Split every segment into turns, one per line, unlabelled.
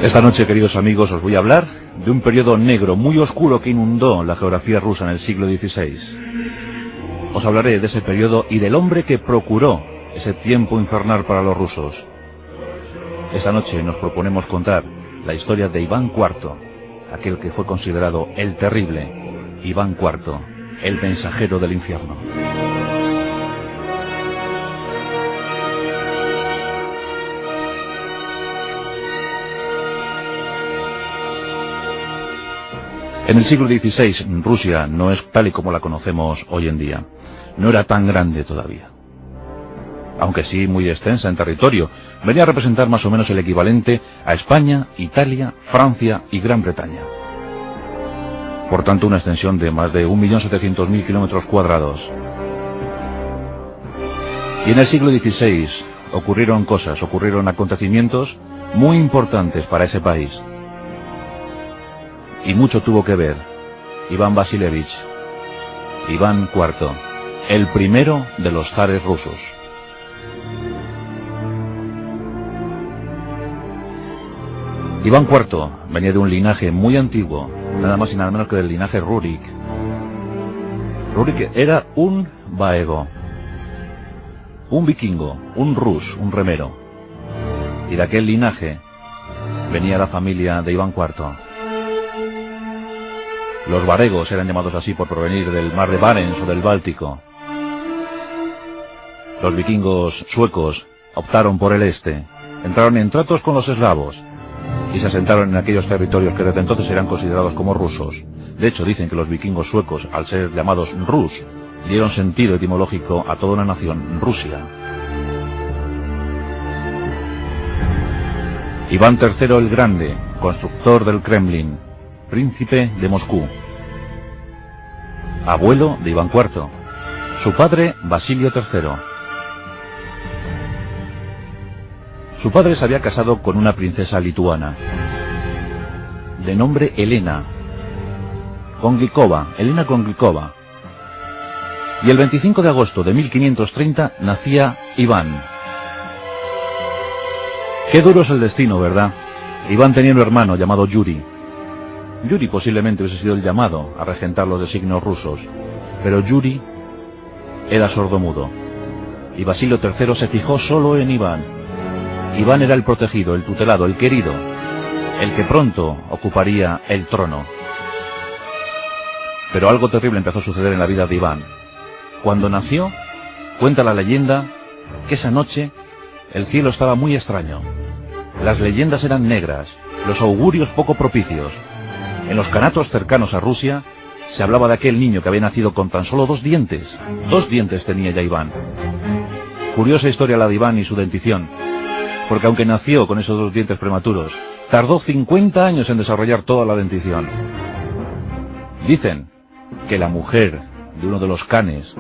Esta noche, queridos amigos, os voy a hablar de un periodo negro muy oscuro que inundó la geografía rusa en el siglo XVI. Os hablaré de ese periodo y del hombre que procuró ese tiempo infernal para los rusos. Esta noche nos proponemos contar la historia de Iván IV, aquel que fue considerado el terrible Iván IV, el mensajero del infierno. En el siglo XVI, Rusia no es tal y como la conocemos hoy en día. No era tan grande todavía. Aunque sí muy extensa en territorio, venía a representar más o menos el equivalente a España, Italia, Francia y Gran Bretaña. Por tanto, una extensión de más de 1.700.000 kilómetros cuadrados. Y en el siglo XVI ocurrieron acontecimientos muy importantes para ese país. Y mucho tuvo que ver Iván Vasilievich, Iván IV, el primero de los zares rusos. Iván IV venía de un linaje muy antiguo, nada más y nada menos que del linaje Rurik. Rurik era un vaego, un vikingo, un rus, un remero. Y de aquel linaje venía la familia de Iván IV. Los varegos eran llamados así por provenir del mar de Barents o del Báltico. Los vikingos suecos optaron por el este, entraron en tratos con los eslavos y se asentaron en aquellos territorios que desde entonces eran considerados como rusos. De hecho, dicen que los vikingos suecos, al ser llamados Rus, dieron sentido etimológico a toda una nación, Rusia. Iván III el Grande, constructor del Kremlin, príncipe de Moscú, abuelo de Iván IV, su padre Basilio III. Su padre se había casado con una princesa lituana, de nombre Elena Konglikova, y el 25 de agosto de 1530 nacía Iván. Qué duro es el destino, ¿verdad? Iván tenía un hermano llamado Yuri. Yuri posiblemente hubiese sido el llamado a regentar los designios rusos, pero Yuri era sordomudo, y Basilio III se fijó solo en Iván. Iván era el protegido, el tutelado, el querido, el que pronto ocuparía el trono. Pero algo terrible empezó a suceder en la vida de Iván. Cuando nació, cuenta la leyenda que esa noche el cielo estaba muy extraño. Las leyendas eran negras, los augurios poco propicios. En los kanatos cercanos a Rusia se hablaba de aquel niño que había nacido con tan solo 2 dientes. 2 dientes tenía ya Iván. Curiosa historia la de Iván y su dentición, porque aunque nació con esos 2 dientes prematuros, tardó 50 años en desarrollar toda la dentición. Dicen que la mujer de uno de los canes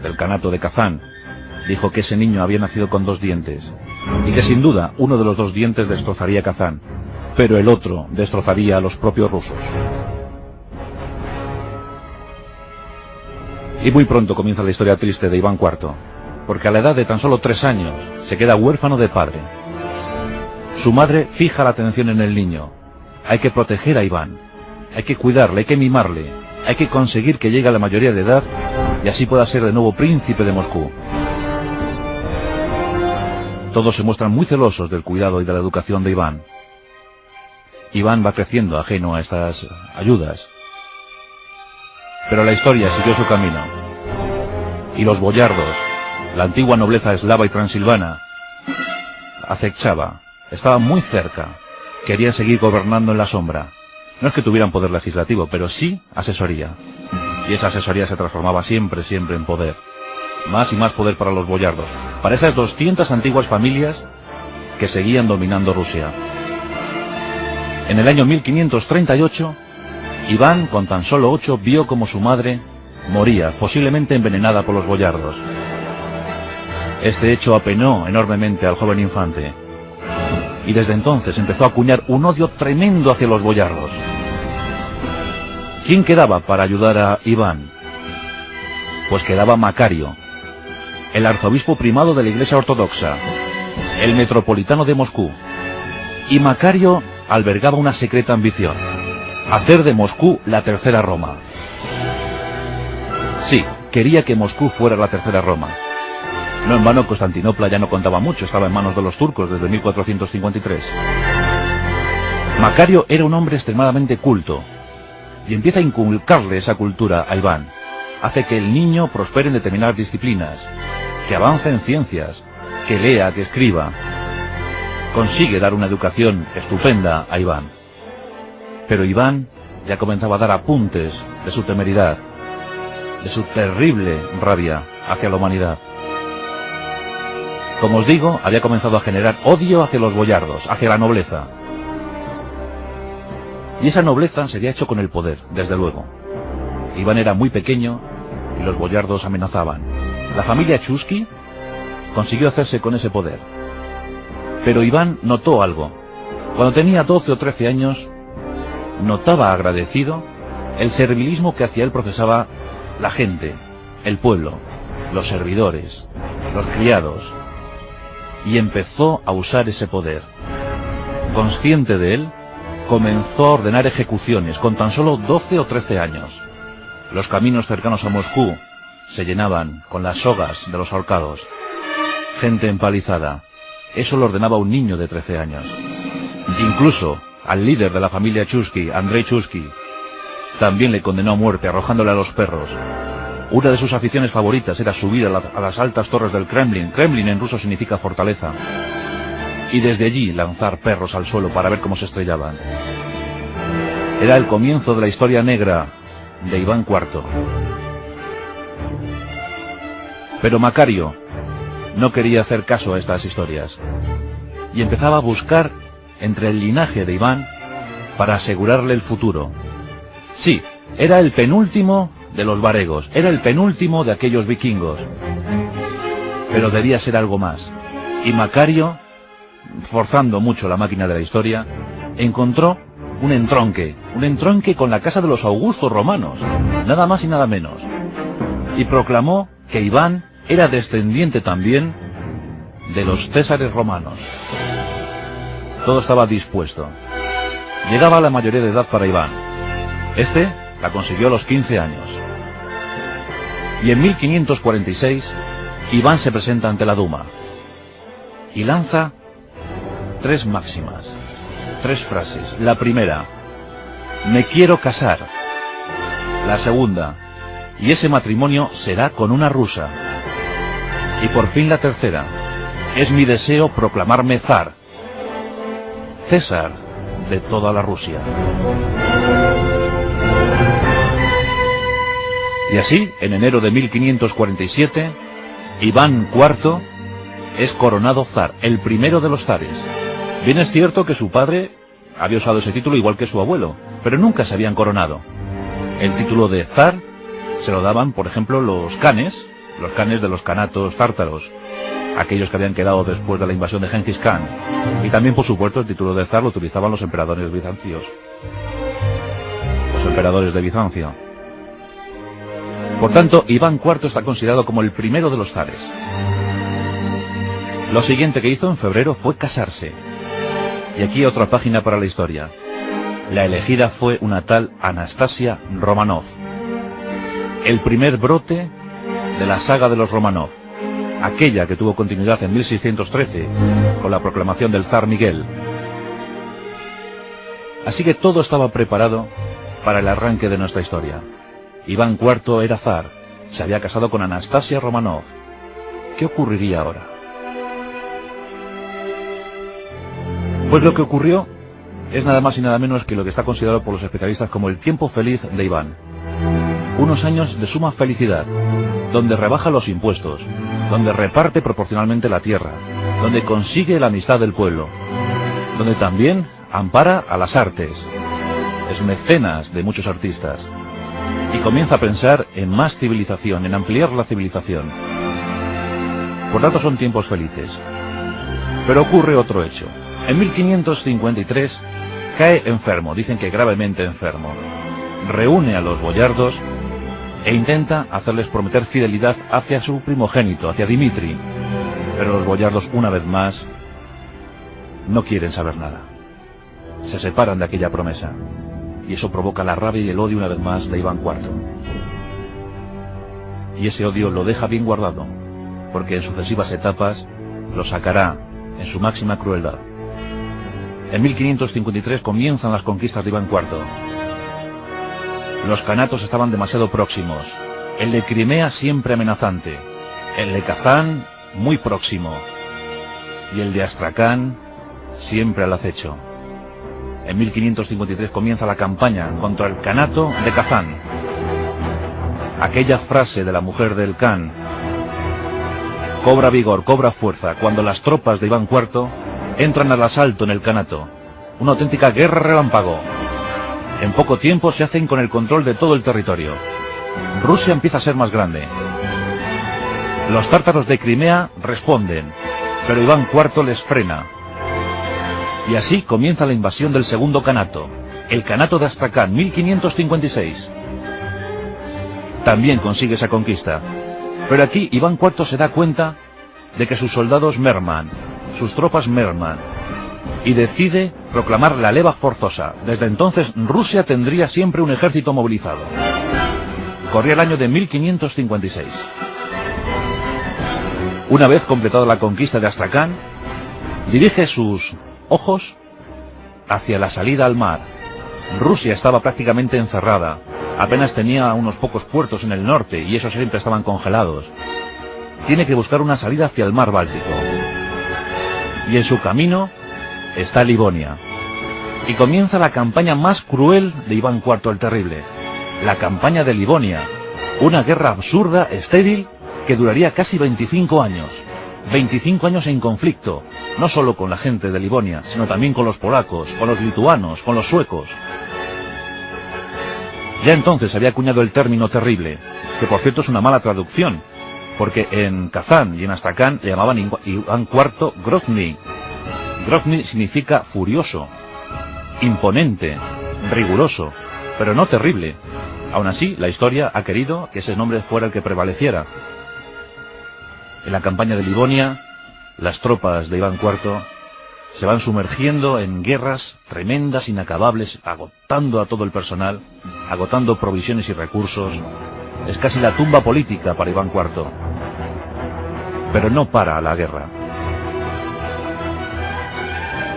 del kanato de Kazán dijo que ese niño había nacido con 2 dientes, y que sin duda uno de los 2 dientes destrozaría Kazán, pero el otro destrozaría a los propios rusos. Y muy pronto comienza la historia triste de Iván IV, porque a la edad de tan solo 3 años se queda huérfano de padre. Su madre fija la atención en el niño. Hay que proteger a Iván, hay que cuidarle, hay que mimarle, hay que conseguir que llegue a la mayoría de edad y así pueda ser de nuevo príncipe de Moscú. Todos se muestran muy celosos del cuidado y de la educación de Iván. Iván va creciendo ajeno a estas ayudas. Pero la historia siguió su camino. Y los boyardos, la antigua nobleza eslava y transilvana, acechaba, estaba muy cerca, querían seguir gobernando en la sombra. No es que tuvieran poder legislativo, pero sí asesoría. Y esa asesoría se transformaba siempre en poder. Más y más poder para los boyardos, para esas 200 antiguas familias que seguían dominando Rusia. En el año 1538, Iván, con tan solo 8, vio como su madre moría, posiblemente envenenada por los boyardos. Este hecho apenó enormemente al joven infante, y desde entonces empezó a acuñar un odio tremendo hacia los boyardos. ¿Quién quedaba para ayudar a Iván? Pues quedaba Macario, el arzobispo primado de la Iglesia Ortodoxa, el metropolitano de Moscú. Y Macario albergaba una secreta ambición: hacer de Moscú la tercera Roma. Sí, quería que Moscú fuera la tercera Roma. No en vano Constantinopla ya no contaba mucho, estaba en manos de los turcos desde 1453. Macario era un hombre extremadamente culto y empieza a inculcarle esa cultura a Iván. Hace que el niño prospere en determinadas disciplinas, que avance en ciencias, que lea, que escriba. Consigue dar una educación estupenda a Iván. Pero Iván ya comenzaba a dar apuntes de su temeridad, de su terrible rabia hacia la humanidad. Como os digo, había comenzado a generar odio hacia los boyardos, hacia la nobleza. Y esa nobleza se había hecho con el poder, desde luego. Iván era muy pequeño y los boyardos amenazaban. La familia Chusky consiguió hacerse con ese poder. Pero Iván notó algo. Cuando tenía 12 o 13 años, notaba agradecido el servilismo que hacia él profesaba la gente, el pueblo, los servidores, los criados. Y empezó a usar ese poder. Consciente de él, comenzó a ordenar ejecuciones con tan solo 12 o 13 años. Los caminos cercanos a Moscú se llenaban con las sogas de los ahorcados. Gente empalizada. Eso lo ordenaba un niño de 13 años. Incluso al líder de la familia Chusky, Andrei Chusky, también le condenó a muerte arrojándole a los perros. Una de sus aficiones favoritas era subir a las altas torres del Kremlin. Kremlin en ruso significa fortaleza. Y desde allí lanzar perros al suelo para ver cómo se estrellaban. Era el comienzo de la historia negra de Iván IV. Pero Macario no quería hacer caso a estas historias y empezaba a buscar entre el linaje de Iván para asegurarle el futuro. Sí, era el penúltimo de los varegos, era el penúltimo de aquellos vikingos, pero debía ser algo más. Y Macario, forzando mucho la máquina de la historia, encontró un entronque con la casa de los Augustos romanos, nada más y nada menos, y proclamó que Iván era descendiente también de los Césares romanos. Todo estaba dispuesto. Llegaba la mayoría de edad para Iván. Este la consiguió a los 15 años. Y en 1546, Iván se presenta ante la Duma y lanza 3 máximas, 3 frases. La primera: me quiero casar. La segunda: y ese matrimonio será con una rusa. Y por fin la tercera: es mi deseo proclamarme zar, César de toda la Rusia. Y así, en enero de 1547, Iván IV es coronado zar, el primero de los zares. Bien es cierto que su padre había usado ese título igual que su abuelo, pero nunca se habían coronado. El título de zar se lo daban, por ejemplo, los canes de los kanatos tártaros, aquellos que habían quedado después de la invasión de Gengis Khan. Y también, por supuesto, el título de zar lo utilizaban los emperadores bizancios, los emperadores de Bizancio. Por tanto, Iván IV está considerado como el primero de los zares. Lo siguiente que hizo en febrero fue casarse. Y aquí otra página para la historia. La elegida fue una tal Anastasia Romanov. El primer brote de la saga de los Romanov. Aquella que tuvo continuidad en 1613 con la proclamación del zar Miguel. Así que todo estaba preparado para el arranque de nuestra historia. Iván IV era zar, se había casado con Anastasia Romanov. ¿Qué ocurriría ahora? Pues lo que ocurrió es nada más y nada menos que lo que está considerado por los especialistas como el tiempo feliz de Iván. Unos años de suma felicidad, donde rebaja los impuestos, donde reparte proporcionalmente la tierra, donde consigue la amistad del pueblo, donde también ampara a las artes, es mecenas de muchos artistas, y comienza a pensar en más civilización, en ampliar la civilización. Por tanto, son tiempos felices. Pero ocurre otro hecho. En 1553 cae enfermo, dicen que gravemente enfermo. Reúne a los boyardos e intenta hacerles prometer fidelidad hacia su primogénito, hacia Dimitri. Pero los boyardos, una vez más, no quieren saber nada. se separan de aquella promesa, y eso provoca la rabia y el odio una vez más de Iván IV. Y ese odio lo deja bien guardado, porque en sucesivas etapas lo sacará en su máxima crueldad. En 1553 comienzan las conquistas de Iván IV. Los kanatos estaban demasiado próximos, el de Crimea siempre amenazante, el de Kazán muy próximo, y el de Astracán siempre al acecho. En 1553 comienza la campaña contra el Kanato de Kazán. Aquella frase de la mujer del Khan cobra vigor, cobra fuerza, cuando las tropas de Iván IV entran al asalto en el Kanato. Una auténtica guerra relámpago. En poco tiempo se hacen con el control de todo el territorio. Rusia empieza a ser más grande. Los tártaros de Crimea responden, pero Iván IV les frena. Y así comienza la invasión del segundo Kanato, el Kanato de Astracán, 1556. También consigue esa conquista, pero aquí Iván IV se da cuenta de que sus soldados merman, sus tropas merman, y decide proclamar la leva forzosa. Desde entonces Rusia tendría siempre un ejército movilizado. Corría el año de 1556. Una vez completada la conquista de Astracán, dirige sus ojos hacia la salida al mar. Rusia estaba prácticamente encerrada, apenas tenía unos pocos puertos en el norte y esos siempre estaban congelados. Tiene que buscar una salida hacia el mar Báltico. Y en su camino está Livonia. Y comienza la campaña más cruel de Iván IV el Terrible, la campaña de Livonia, una guerra absurda, estéril, que duraría casi 25 años. 25 años en conflicto, no solo con la gente de Livonia, sino también con los polacos, con los lituanos, con los suecos. Ya entonces había acuñado el término terrible, que por cierto es una mala traducción, porque en Kazán y en Astracán le llamaban Iván IV Grozny. Grozny significa furioso, imponente, riguroso, pero no terrible. Aún así, la historia ha querido que ese nombre fuera el que prevaleciera. En la campaña de Livonia, las tropas de Iván IV se van sumergiendo en guerras tremendas, inacabables, agotando a todo el personal, agotando provisiones y recursos. Es casi la tumba política para Iván IV. Pero no para la guerra.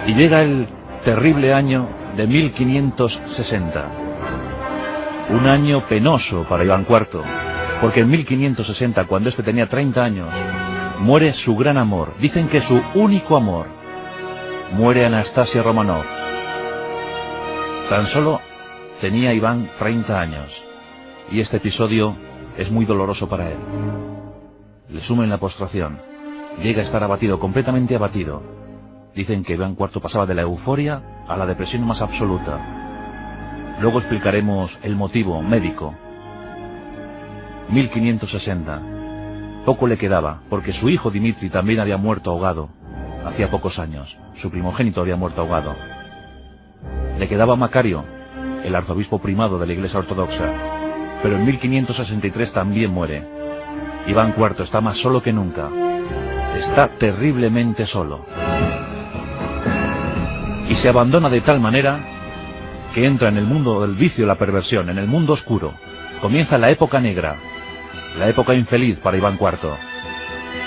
Y llega el terrible año de 1560. Un año penoso para Iván IV, porque en 1560, cuando este tenía 30 años, muere su gran amor, dicen que su único amor. Muere Anastasia Romanov. Tan solo tenía Iván 30 años, y este episodio es muy doloroso para él. Le sumen la postración, llega a estar abatido, completamente abatido. Dicen que Iván IV pasaba de la euforia a la depresión más absoluta. Luego explicaremos el motivo médico. 1560. Poco le quedaba, porque su hijo Dimitri también había muerto ahogado hacía pocos años. Su primogénito había muerto ahogado. Le quedaba Macario, el arzobispo primado de la Iglesia Ortodoxa, pero en 1563 también muere. Iván IV está más solo que nunca. Está terriblemente solo. Y se abandona de tal manera que entra en el mundo del vicio y la perversión, en el mundo oscuro. Comienza la época negra, la época infeliz para Iván IV.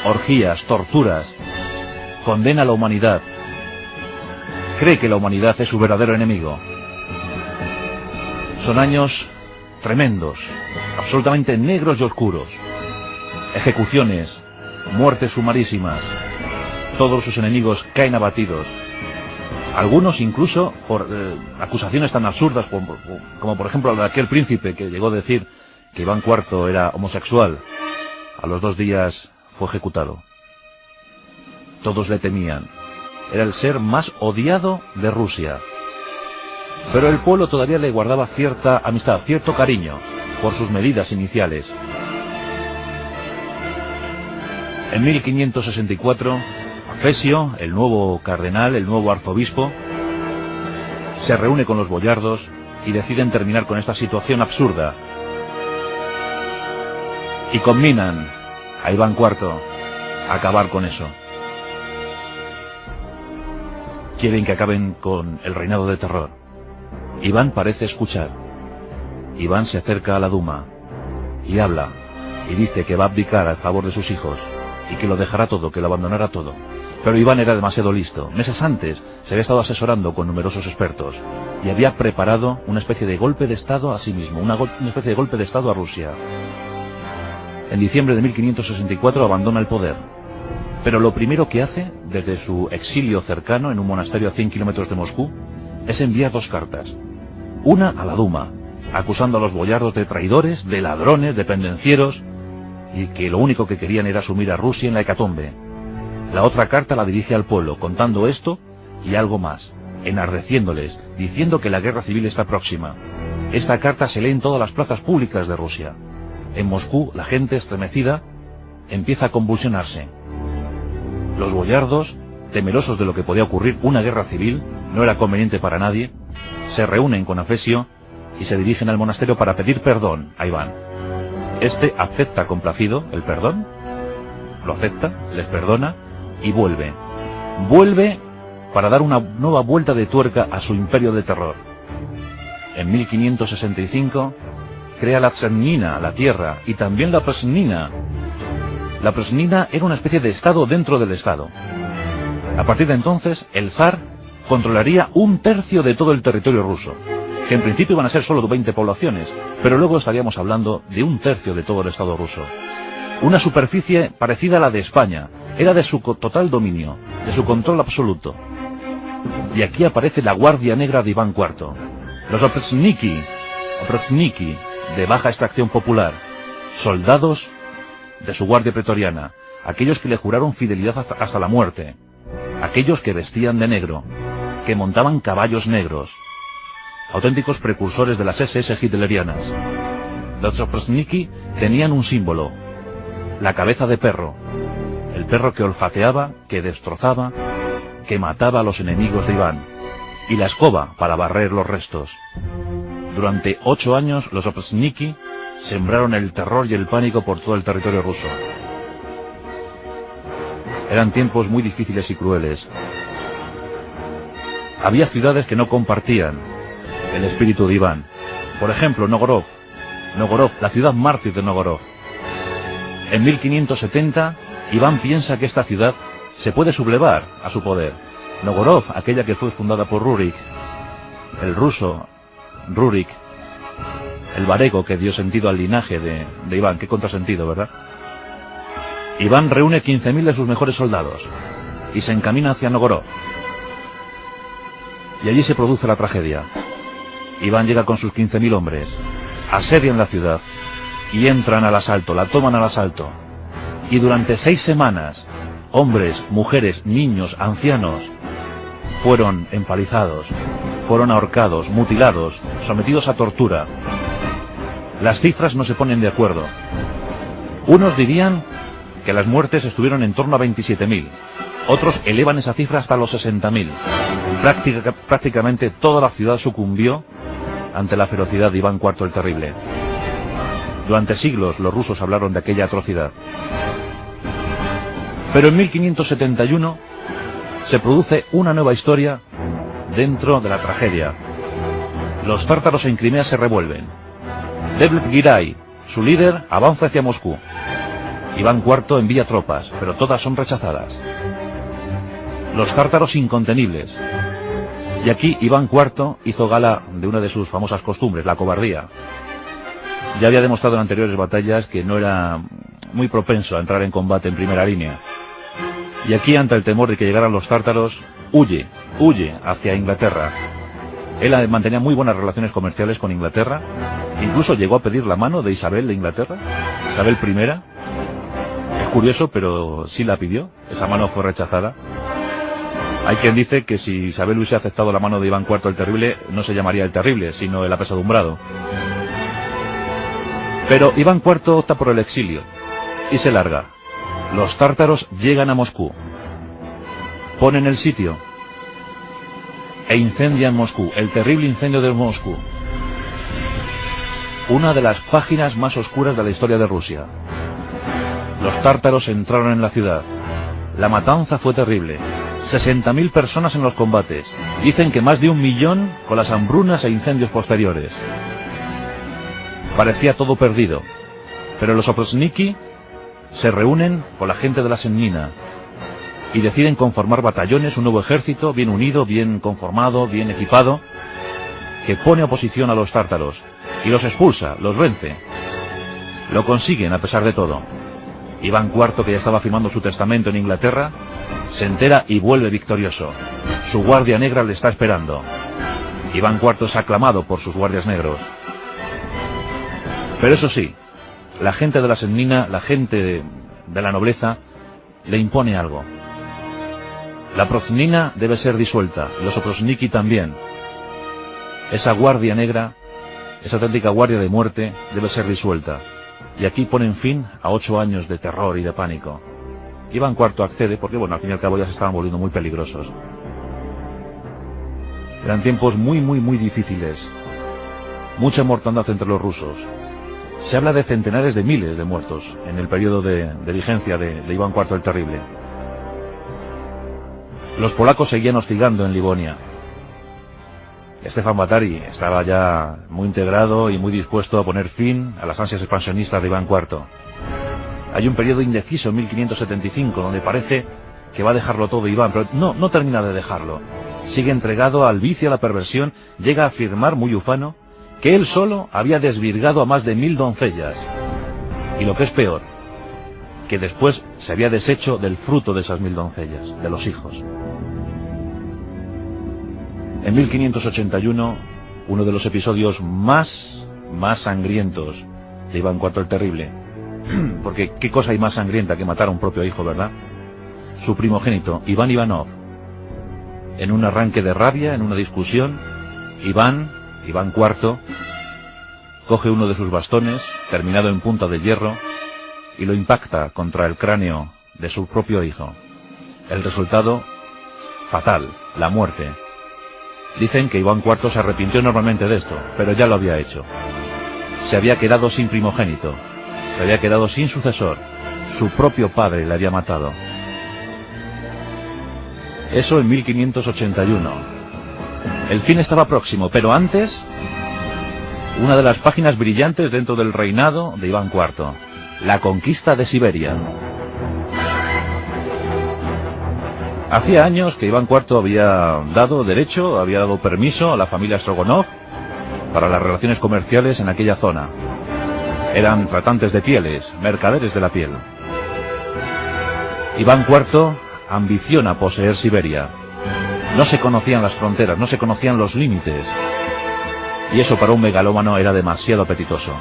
Orgías, torturas, condena a la humanidad. Cree que la humanidad es su verdadero enemigo. Son años tremendos, absolutamente negros y oscuros. Ejecuciones, muertes sumarísimas. Todos sus enemigos caen abatidos. Algunos incluso por acusaciones tan absurdas como por ejemplo la de aquel príncipe que llegó a decir que Iván IV era homosexual. A los 2 días fue ejecutado. Todos le temían. Era el ser más odiado de Rusia. Pero el pueblo todavía le guardaba cierta amistad, cierto cariño, por sus medidas iniciales. En 1564, Fesio, el nuevo cardenal, el nuevo arzobispo, se reúne con los boyardos y deciden terminar con esta situación absurda. Y combinan a Iván IV a acabar con eso. Quieren que acaben con el reinado de terror. Iván parece escuchar. Iván se acerca a la Duma y habla y dice que va a abdicar a favor de sus hijos y que lo dejará todo, que lo abandonará todo. Pero Iván era demasiado listo. Meses antes se había estado asesorando con numerosos expertos y había preparado una especie de golpe de estado a sí mismo, una especie de golpe de estado a Rusia. En diciembre de 1564 abandona el poder. Pero lo primero que hace, desde su exilio cercano en un monasterio a 100 kilómetros de Moscú, es enviar 2 cartas. Una a la Duma, acusando a los boyardos de traidores, de ladrones, de pendencieros, y que lo único que querían era sumir a Rusia en la hecatombe. La otra carta la dirige al pueblo, contando esto y algo más, enardeciéndoles, diciendo que la guerra civil está próxima. Esta carta se lee en todas las plazas públicas de Rusia. En Moscú, la gente estremecida empieza a convulsionarse. Los boyardos, temerosos de lo que podía ocurrir, una guerra civil, no era conveniente para nadie, se reúnen con Afesio y se dirigen al monasterio para pedir perdón a Iván. Este acepta complacido el perdón, lo acepta, les perdona y vuelve. Vuelve para dar una nueva vuelta de tuerca a su imperio de terror. En 1565 crea la Tsernina, la tierra, y también la Presnina. La Presnina era una especie de estado dentro del estado. A partir de entonces, el zar controlaría 1/3 de todo el territorio ruso, que en principio iban a ser solo 20 poblaciones, pero luego estaríamos hablando de 1/3 de todo el estado ruso. Una superficie parecida a la de España, era de su total dominio, de su control absoluto. Y aquí aparece la Guardia Negra de Iván IV, los opresniki, de baja extracción popular, soldados de su guardia pretoriana, aquellos que le juraron fidelidad hasta la muerte, aquellos que vestían de negro, que montaban caballos negros, auténticos precursores de las SS hitlerianas. Los opresniki tenían un símbolo, la cabeza de perro, el perro que olfateaba, que destrozaba, que mataba a los enemigos de Iván, y la escoba para barrer los restos. Durante 8 años los opresniki sembraron el terror y el pánico por todo el territorio ruso. Eran tiempos muy difíciles y crueles. Había ciudades que no compartían el espíritu de Iván. Por ejemplo, Novgorod, la ciudad mártir de Novgorod. En 1570, Iván piensa que esta ciudad se puede sublevar a su poder. Novgorod, aquella que fue fundada por Rurik, el ruso Rurik, el varego que dio sentido al linaje de Iván. Qué contrasentido, ¿verdad? Iván reúne 15.000 de sus mejores soldados y se encamina hacia Novgorod. Y allí se produce la tragedia. Iván llega con sus 15.000 hombres, asedian la ciudad y entran al asalto, la toman al asalto. Y durante 6 semanas, hombres, mujeres, niños, ancianos, fueron empalizados, fueron ahorcados, mutilados, sometidos a tortura. Las cifras no se ponen de acuerdo. Unos dirían que las muertes estuvieron en torno a 27.000. Otros elevan esa cifra hasta los 60.000. Prácticamente toda la ciudad sucumbió ante la ferocidad de Iván IV el Terrible. Durante siglos los rusos hablaron de aquella atrocidad. Pero en 1571 se produce una nueva historia dentro de la tragedia. Los tártaros en Crimea se revuelven. Devlet Giray, su líder, avanza hacia Moscú. Iván IV envía tropas, pero todas son rechazadas. Los tártaros incontenibles. Y aquí Iván IV hizo gala de una de sus famosas costumbres, la cobardía. Ya había demostrado en anteriores batallas que no era muy propenso a entrar en combate en primera línea. Y aquí, ante el temor de que llegaran los tártaros, huye hacia Inglaterra. Él mantenía muy buenas relaciones comerciales con Inglaterra, incluso llegó a pedir la mano de Isabel de Inglaterra, Isabel I. Es curioso, pero sí la pidió, esa mano fue rechazada. Hay quien dice que si Isabel hubiese aceptado la mano de Iván IV el Terrible, no se llamaría el Terrible, sino el apesadumbrado. Pero Iván IV opta por el exilio y se larga. Los tártaros llegan a Moscú, ponen el sitio e incendian Moscú, el terrible incendio de Moscú. Una de las páginas más oscuras de la historia de Rusia. Los tártaros entraron en la ciudad. La matanza fue terrible. 60.000 personas en los combates. Dicen que más de 1 millón con las hambrunas e incendios posteriores. Parecía todo perdido, pero los oprosniki se reúnen con la gente de la Semnina y deciden conformar batallones, un nuevo ejército, bien unido, bien conformado, bien equipado, que pone oposición a los tártaros y los expulsa, los vence. Lo consiguen a pesar de todo. Iván IV, que ya estaba firmando su testamento en Inglaterra, se entera y vuelve victorioso. Su guardia negra le está esperando. Iván IV es aclamado por sus guardias negros. Pero eso sí, la gente de la Semnina, la gente de la nobleza, le impone algo. La Proznina debe ser disuelta, los oprosniki también. Esa guardia negra, esa auténtica guardia de muerte, debe ser disuelta. Y aquí ponen fin a 8 años de terror y de pánico. Iván IV accede porque, bueno, al fin y al cabo ya se estaban volviendo muy peligrosos. Eran tiempos muy difíciles. Mucha mortandad entre los rusos. Se habla de centenares de miles de muertos en el periodo de vigencia de Iván IV el Terrible. Los polacos seguían hostigando en Livonia. Stefan Batory estaba ya muy integrado y muy dispuesto a poner fin a las ansias expansionistas de Iván IV. Hay un periodo indeciso en 1575 donde parece que va a dejarlo todo Iván, pero no termina de dejarlo. Sigue entregado al vicio, a la perversión, llega a afirmar, muy ufano, que él solo había desvirgado a más de 1000 doncellas. Y lo que es peor, que después se había deshecho del fruto de esas 1000 doncellas, de los hijos. En 1581, uno de los episodios más sangrientos de Iván IV el Terrible, porque qué cosa hay más sangrienta que matar a un propio hijo, ¿verdad? Su primogénito, Iván Ivanov, en un arranque de rabia, en una discusión, Iván IV, coge uno de sus bastones, terminado en punta de hierro, y lo impacta contra el cráneo de su propio hijo. El resultado, fatal, la muerte. Dicen que Iván IV se arrepintió enormemente de esto, pero ya lo había hecho. Se había quedado sin primogénito, se había quedado sin sucesor, su propio padre le había matado. Eso en 1581. El fin estaba próximo, pero antes, una de las páginas brillantes dentro del reinado de Iván IV, la conquista de Siberia. Hacía años que Iván IV había dado permiso a la familia Strogonov para las relaciones comerciales en aquella zona. Eran tratantes de pieles, mercaderes de la piel. Iván IV ambiciona poseer Siberia. No se conocían las fronteras, no se conocían los límites. Y eso para un megalómano era demasiado apetitoso.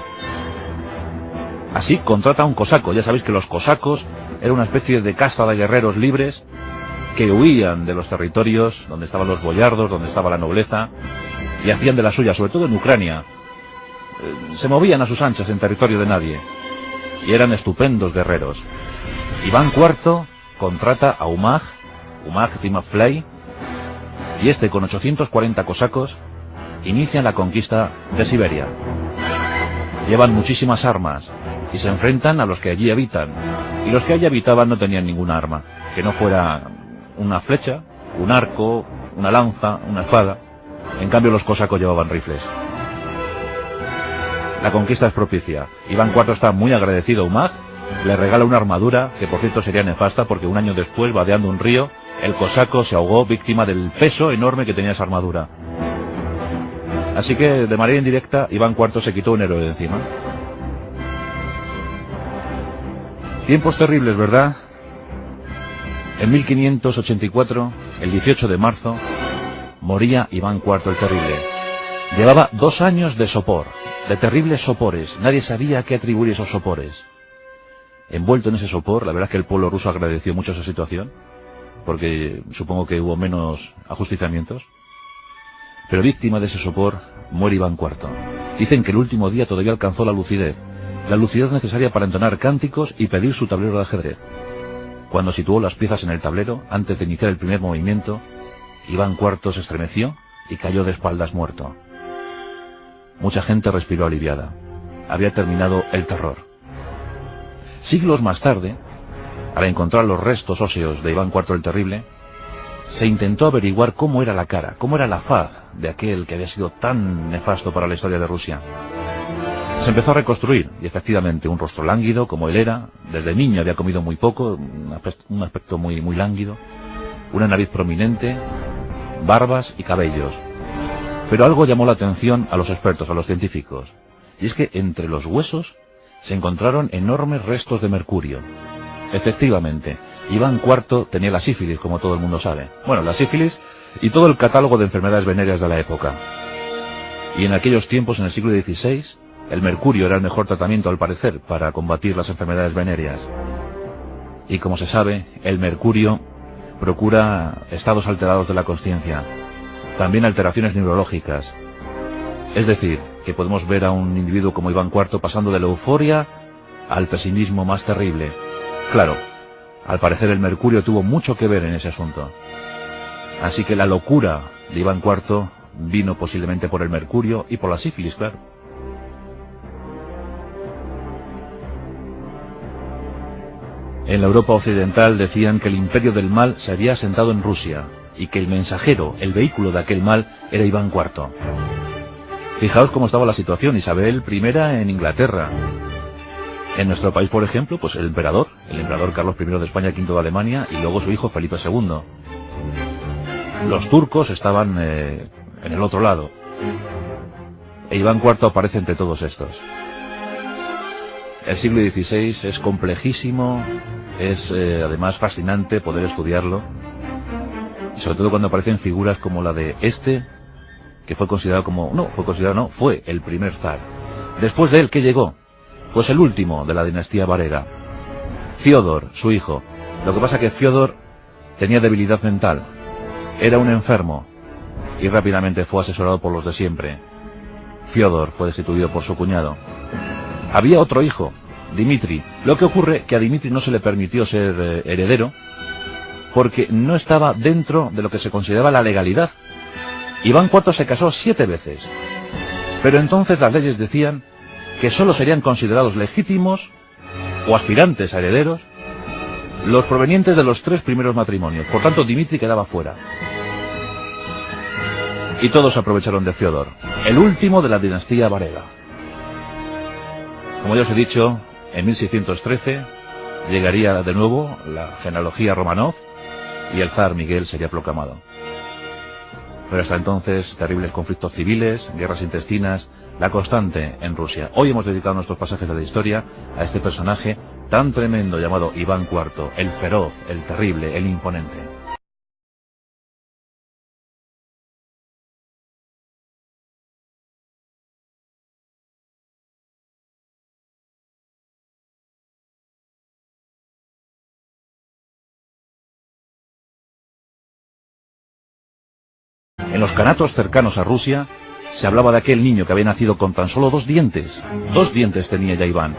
Así contrata a un cosaco. Ya sabéis que los cosacos eran una especie de casta de guerreros libres que huían de los territorios donde estaban los boyardos, donde estaba la nobleza, y hacían de la suya, sobre todo en Ucrania. Se movían a sus anchas en territorio de nadie, y eran estupendos guerreros. Iván IV contrata a Umag Timofley, y este con 840 cosacos inician la conquista de Siberia. Llevan muchísimas armas, y se enfrentan a los que allí habitan, y los que allí habitaban no tenían ninguna arma, que no fuera una flecha, un arco, una lanza, una espada. En cambio los cosacos llevaban rifles. La conquista es propicia. Iván IV está muy agradecido a Umag, le regala una armadura, que por cierto sería nefasta porque un año después, vadeando un río, el cosaco se ahogó víctima del peso enorme que tenía esa armadura. Así que, de manera indirecta, Iván IV se quitó un héroe de encima. Tiempos terribles, ¿verdad? En 1584, el 18 de marzo, moría Iván IV el Terrible. Llevaba 2 años de sopor, de terribles sopores. Nadie sabía a qué atribuir esos sopores. Envuelto en ese sopor, la verdad es que el pueblo ruso agradeció mucho esa situación, porque supongo que hubo menos ajusticiamientos. Pero víctima de ese sopor, muere Iván IV. Dicen que el último día todavía alcanzó la lucidez necesaria para entonar cánticos y pedir su tablero de ajedrez. Cuando situó las piezas en el tablero, antes de iniciar el primer movimiento, Iván IV se estremeció y cayó de espaldas muerto. Mucha gente respiró aliviada. Había terminado el terror. Siglos más tarde, al encontrar los restos óseos de Iván IV el Terrible, se intentó averiguar cómo era la cara, cómo era la faz de aquel que había sido tan nefasto para la historia de Rusia. Se empezó a reconstruir, y efectivamente, un rostro lánguido, como él era. Desde niño había comido muy poco, un aspecto muy lánguido, una nariz prominente, barbas y cabellos. Pero algo llamó la atención a los expertos, a los científicos, y es que entre los huesos se encontraron enormes restos de mercurio. Efectivamente, Iván IV tenía la sífilis, como todo el mundo sabe. Bueno, la sífilis y todo el catálogo de enfermedades venéreas de la época. Y en aquellos tiempos, en el siglo XVI, el mercurio era el mejor tratamiento, al parecer, para combatir las enfermedades venéreas. Y como se sabe, el mercurio procura estados alterados de la consciencia, también alteraciones neurológicas. Es decir, que podemos ver a un individuo como Iván IV pasando de la euforia al pesimismo más terrible. Claro, al parecer el mercurio tuvo mucho que ver en ese asunto. Así que la locura de Iván IV vino posiblemente por el mercurio y por la sífilis, claro. En la Europa occidental decían que el imperio del mal se había asentado en Rusia y que el mensajero, el vehículo de aquel mal, era Iván IV. Fijaos cómo estaba la situación. Isabel I en Inglaterra. En nuestro país, por ejemplo, pues el emperador Carlos I de España, V de Alemania, y luego su hijo Felipe II. Los turcos estaban en el otro lado. E Iván IV aparece entre todos estos. El siglo XVI es complejísimo, es además fascinante poder estudiarlo, y sobre todo cuando aparecen figuras como la de que fue considerado fue el primer zar. Después de él, ¿qué llegó? Pues el último de la dinastía varega, Fiódor, su hijo. Lo que pasa es que Fiódor tenía debilidad mental, era un enfermo, y rápidamente fue asesorado por los de siempre. Fiódor fue destituido por su cuñado. Había otro hijo, Dimitri. Lo que ocurre que a Dimitri no se le permitió ser heredero porque no estaba dentro de lo que se consideraba la legalidad. Iván IV se casó 7 veces, pero entonces las leyes decían que solo serían considerados legítimos o aspirantes a herederos los provenientes de los 3 primeros matrimonios. Por tanto, Dimitri quedaba fuera. Y todos aprovecharon de Fiódor, el último de la dinastía varega. Como ya os he dicho, en 1613 llegaría de nuevo la genealogía Románov y el zar Miguel sería proclamado. Pero hasta entonces, terribles conflictos civiles, guerras intestinas, la constante en Rusia. Hoy hemos dedicado nuestros pasajes de la historia a este personaje tan tremendo llamado Iván IV, el feroz, el terrible, el imponente. En los kanatos cercanos a Rusia se hablaba de aquel niño que había nacido con tan solo 2 dientes. 2 dientes tenía ya Iván.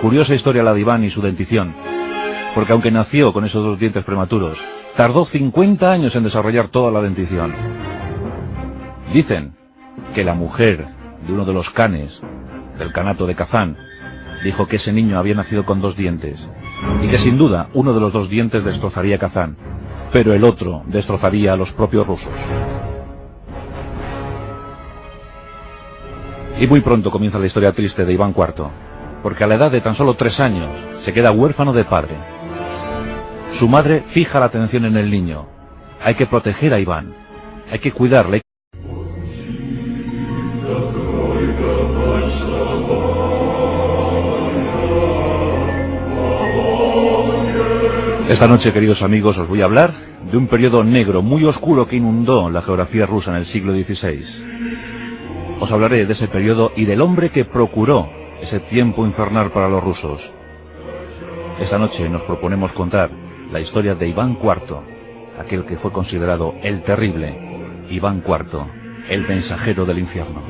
Curiosa historia la de Iván y su dentición, porque aunque nació con esos 2 dientes prematuros, tardó 50 años en desarrollar toda la dentición. Dicen que la mujer de uno de los canes del kanato de Kazán dijo que ese niño había nacido con 2 dientes, y que sin duda uno de los 2 dientes destrozaría Kazán, pero el otro destrozaría a los propios rusos. Y muy pronto comienza la historia triste de Iván IV, porque a la edad de tan solo 3 años se queda huérfano de padre. Su madre fija la atención en el niño. Hay que proteger a Iván, hay que cuidarle. Esta noche, queridos amigos, os voy a hablar de un periodo negro muy oscuro que inundó la geografía rusa en el siglo XVI. Os hablaré de ese periodo y del hombre que procuró ese tiempo infernal para los rusos. Esta noche nos proponemos contar la historia de Iván IV, aquel que fue considerado el terrible Iván IV, el mensajero del infierno.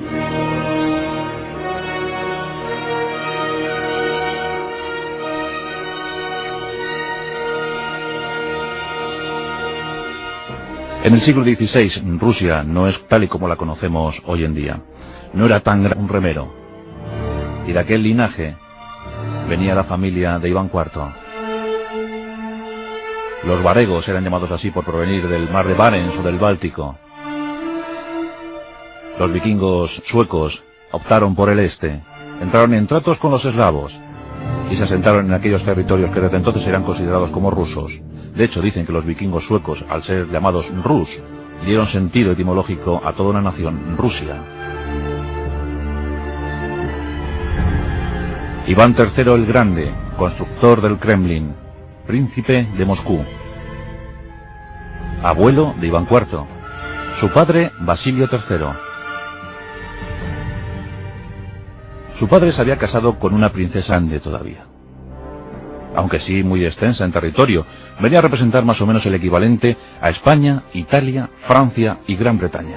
En el siglo XVI, Rusia no es tal y como la conocemos hoy en día. No era tan grande un remero. Y de aquel linaje venía la familia de Iván IV. Los varegos eran llamados así por provenir del mar de Barents o del Báltico. Los vikingos suecos optaron por el este, entraron en tratos con los eslavos y se asentaron en aquellos territorios que desde entonces eran considerados como rusos. De hecho, dicen que los vikingos suecos, al ser llamados Rus, dieron sentido etimológico a toda una nación, Rusia. Iván III el Grande, constructor del Kremlin, príncipe de Moscú, abuelo de Iván IV, su padre Basilio III. Su padre se había casado con una princesa Ande todavía, aunque sí muy extensa en territorio. Venía a representar más o menos el equivalente a España, Italia, Francia y Gran Bretaña.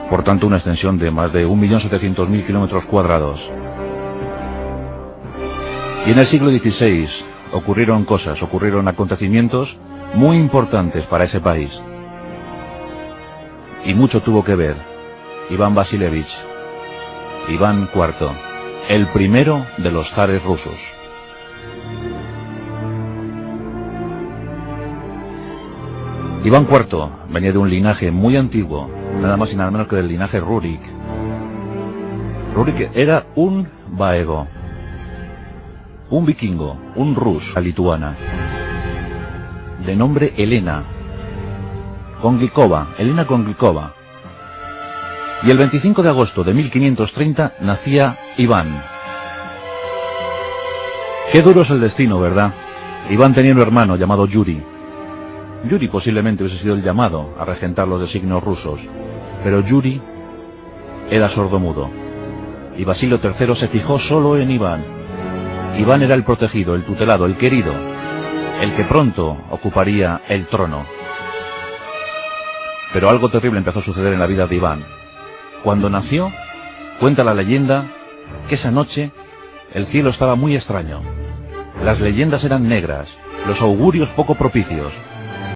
Por tanto, una extensión de más de 1.700.000 kilómetros cuadrados. Y en el siglo XVI ocurrieron acontecimientos muy importantes para ese país. Y mucho tuvo que ver Iván Vasilievich, Iván IV, el primero de los zares rusos. Iván IV venía de un linaje muy antiguo, nada más y nada menos que del linaje Rurik. Rurik era un vaego, un vikingo, un rus, lituana, de nombre Elena Konglikova, y el 25 de agosto de 1530 nacía Iván. Qué duro es el destino, ¿verdad? Iván tenía un hermano llamado Yuri. Yuri posiblemente hubiese sido el llamado a regentar los designios rusos, pero Yuri era sordomudo, y Basilio III se fijó solo en Iván. Iván era el protegido, el tutelado, el querido, el que pronto ocuparía el trono. Pero algo terrible empezó a suceder en la vida de Iván. Cuando nació, cuenta la leyenda que esa noche el cielo estaba muy extraño. Las leyendas eran negras, los augurios poco propicios.